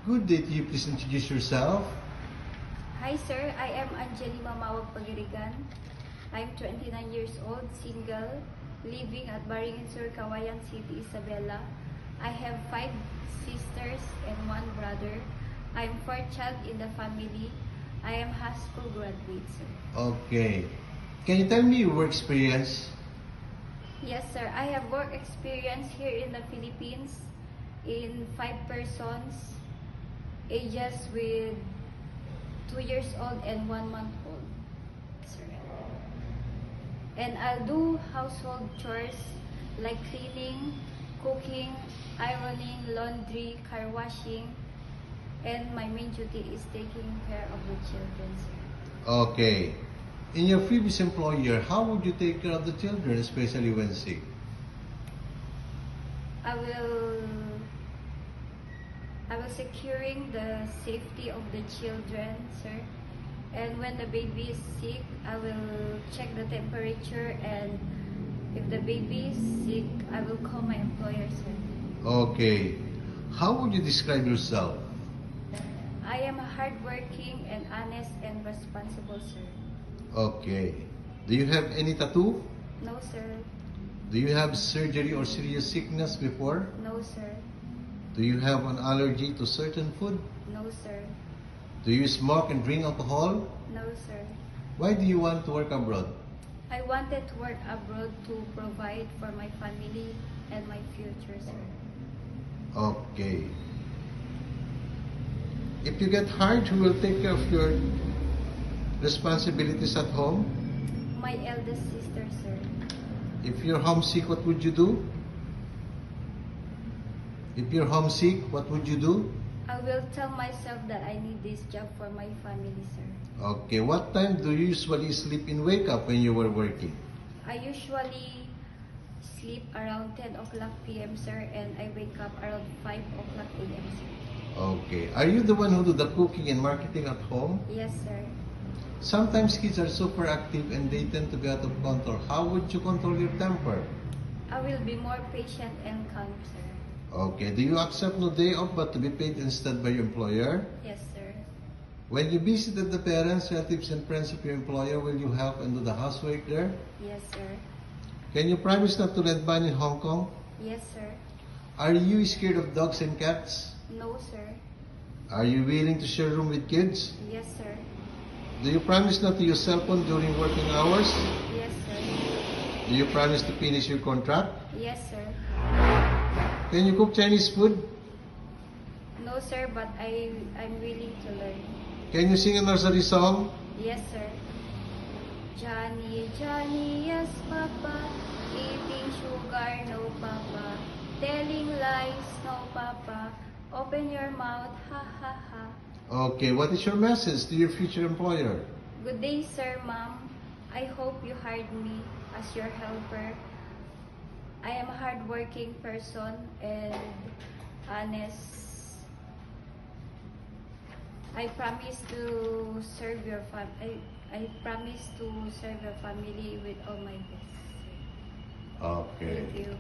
Good day to you. Please introduce yourself. Hi sir, I am Anjali Mamawag Pagirigan. I'm 29 years old, single, living at Baringin Sur, Kawayan City, Isabela. I have 5 sisters and 1 brother. I'm 4th child in the family. I am high school graduate, sir. Okay. Can you tell me your work experience? Yes sir, I have work experience here in the Philippines in 5 persons, ages with 2 years old and 1 month old, sir. And I'll do household chores like cleaning, cooking, ironing, laundry, car washing, and my main duty is taking care of the children, sir. Okay. In your previous employer, how would you take care of the children, especially when sick? I will securing the safety of the children, sir. And when the baby is sick, I will check the temperature, and if the baby is sick, I will call my employer, sir. Okay. How would you describe yourself? I am hardworking and honest and responsible, sir. Okay. Do you have any tattoo? No, sir. Do you have surgery or serious sickness before? No, sir. Do you have an allergy to certain food? No, sir. Do you smoke and drink alcohol? No, sir. Why do you want to work abroad? I wanted to work abroad to provide for my family and my future, sir. Okay. If you get hired, who will take care of your responsibilities at home? My eldest sister, sir. If you're homesick, what would you do? If you're homesick, what would you do? I will tell myself that I need this job for my family, sir. Okay, what time do you usually sleep and wake up when you were working? I usually sleep around 10 o'clock p.m., sir, and I wake up around 5 o'clock a.m., sir. Okay. Are you the one who do the cooking and marketing at home? Yes, sir. Sometimes kids are super active and they tend to be out of control. How would you control your temper? I will be more patient and calm, sir. Okay. Do you accept no day off but to be paid instead by your employer? Yes, sir. When you visited the parents, relatives, and friends of your employer, will you help and do the housework there? Yes, sir. Can you promise not to rent ban in Hong Kong? Yes, sir. Are you scared of dogs and cats? No, sir. Are you willing to share room with kids? Yes, sir. Do you promise not to use cell phone during working hours? Yes, sir. Do you promise to finish your contract? Yes, sir. Can you cook Chinese food? No, sir, but I'm willing to learn. Can you sing a nursery song? Yes, sir. Johnny, Johnny, yes, Papa. Eating sugar, no, Papa. Telling lies, no, Papa. Open your mouth, ha, ha, ha. Okay, what is your message to your future employer? Good day, sir, ma'am. I hope you hired me as your helper. I am a hardworking person and honest. I promise to serve your I promise to serve your family with all my best. Okay. Thank you.